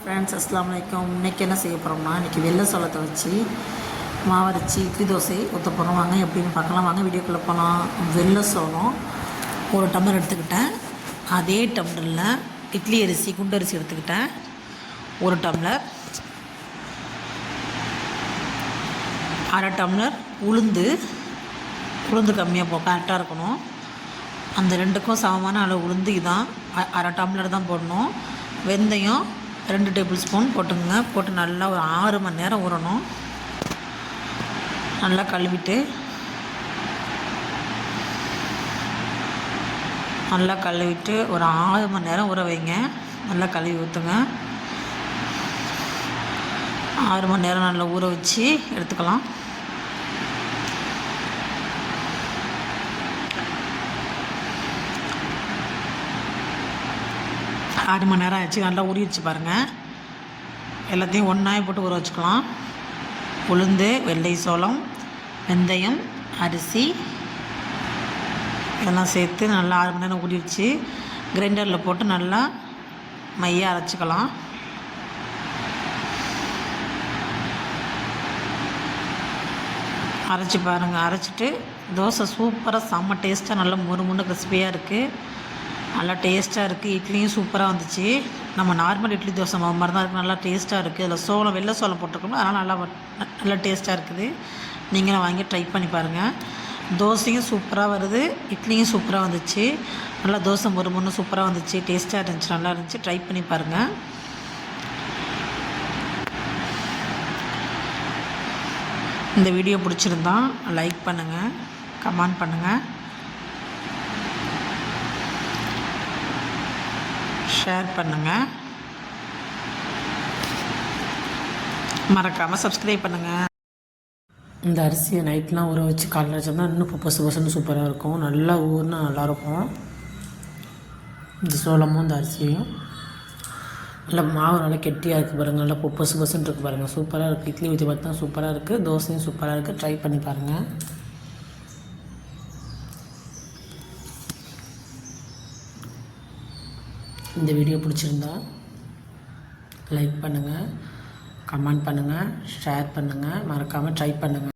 Friends அஸ்ஸலாமு அலைக்கும். இன்றைக்கி என்ன செய்ய போகிறோம்னா, இன்றைக்கி வெள்ளை சோளத்தை வச்சு மாவரைச்சி இட்லி தோசை ஊற்ற போகிறோம். வாங்க எப்படின்னு பார்க்கலாம். வாங்க வீடியோக்குள்ளே போகலாம். வெள்ளை சோளம் ஒரு டம்ளர் எடுத்துக்கிட்டேன். அதே டம்ளரில் இட்லி அரிசி குண்டு அரிசி எடுத்துக்கிட்டேன் ஒரு டம்ளர். அரை டம்ளர் உளுந்து கம்மியாக கரெக்டாக இருக்கணும். அந்த ரெண்டுக்கும் சமமான அளவு உளுந்து இதான், அரை டம்ளர் தான் போடணும். வெந்தயம் 2 டேபிள் ஸ்பூன் போட்டுங்க. போட்டு நல்லா ஒரு 6 மணி நேரம் ஊறணும். நல்லா கழுவிட்டு ஒரு 6 மணி நேரம் ஊற வைங்க. நல்லா கழுவி ஊற்றுங்க. 6 மணி நேரம் நல்லா ஊற வச்சு எடுத்துக்கலாம். ஆறு மணி நேரம் ஆச்சு. நல்லா ஊறிடுச்சு பாருங்கள். எல்லாத்தையும் ஒன்றாய் போட்டு ஊற வச்சுக்கலாம். உளுந்து, வெள்ளை சோளம், வெந்தயம், அரிசி இதெல்லாம் சேர்த்து நல்லா 6 மணி நேரம் ஊறிடுச்சு. கிரைண்டரில் போட்டு நல்லா மையாக அரைச்சிக்கலாம். அரைச்சி பாருங்கள். அரைச்சிட்டு தோசை சூப்பராக செம்ம டேஸ்ட்டாக நல்லா முறுமுன்னு கிறிஸ்பியாக இருக்குது. நல்லா டேஸ்ட்டாக இருக்குது. இட்லியும் சூப்பராக வந்துச்சு. நம்ம நார்மல் இட்லி தோசை மாதிரி தான் இருக்குது. நல்லா டேஸ்ட்டாக இருக்குது. அதில் சோளம் வெள்ளை சோளம் போட்டிருக்கோம், அதனால் நல்லா டேஸ்ட்டாக இருக்குது. நீங்களும் வாங்கி ட்ரை பண்ணி பாருங்கள். தோசையும் சூப்பராக வருது, இட்லியும் சூப்பராக வந்துச்சு. நல்லா தோசை முறுமுன்னு சூப்பராக வந்துச்சு. டேஸ்ட்டாக இருந்துச்சு, நல்லா இருந்துச்சு. ட்ரை பண்ணி பாருங்கள். இந்த வீடியோ பிடிச்சிருந்தா லைக் பண்ணுங்கள், கமெண்ட் பண்ணுங்கள், ஷேர் பண்ணுங்கள், மறக்காமல் சப்ஸ்கிரைப் பண்ணுங்கள். இந்த அரிசியை நைட்லாம் ஊற வச்சு காலையில் வச்சோம்னா இன்னும் பொசு சூப்பராக இருக்கும். நல்லா ஊறினா நல்லாயிருக்கும். இந்த சோளமும் இந்த அரிசியும் நல்லா மாவு நல்லா கெட்டியாக இருக்குது பாருங்கள். நல்லா பொசுன்னு இருக்குது பாருங்கள். சூப்பராக இருக்குது. இட்லி ஊற்றி பார்த்தா சூப்பராக இருக்குது. தோசையும் சூப்பராக இருக்குது. ட்ரை பண்ணி பாருங்கள். இந்த வீடியோ பிடிச்சிருந்தா லைக் பண்ணுங்கள், கமெண்ட் பண்ணுங்கள், ஷேர் பண்ணுங்கள், மறக்காமல் ட்ரை பண்ணுங்கள்.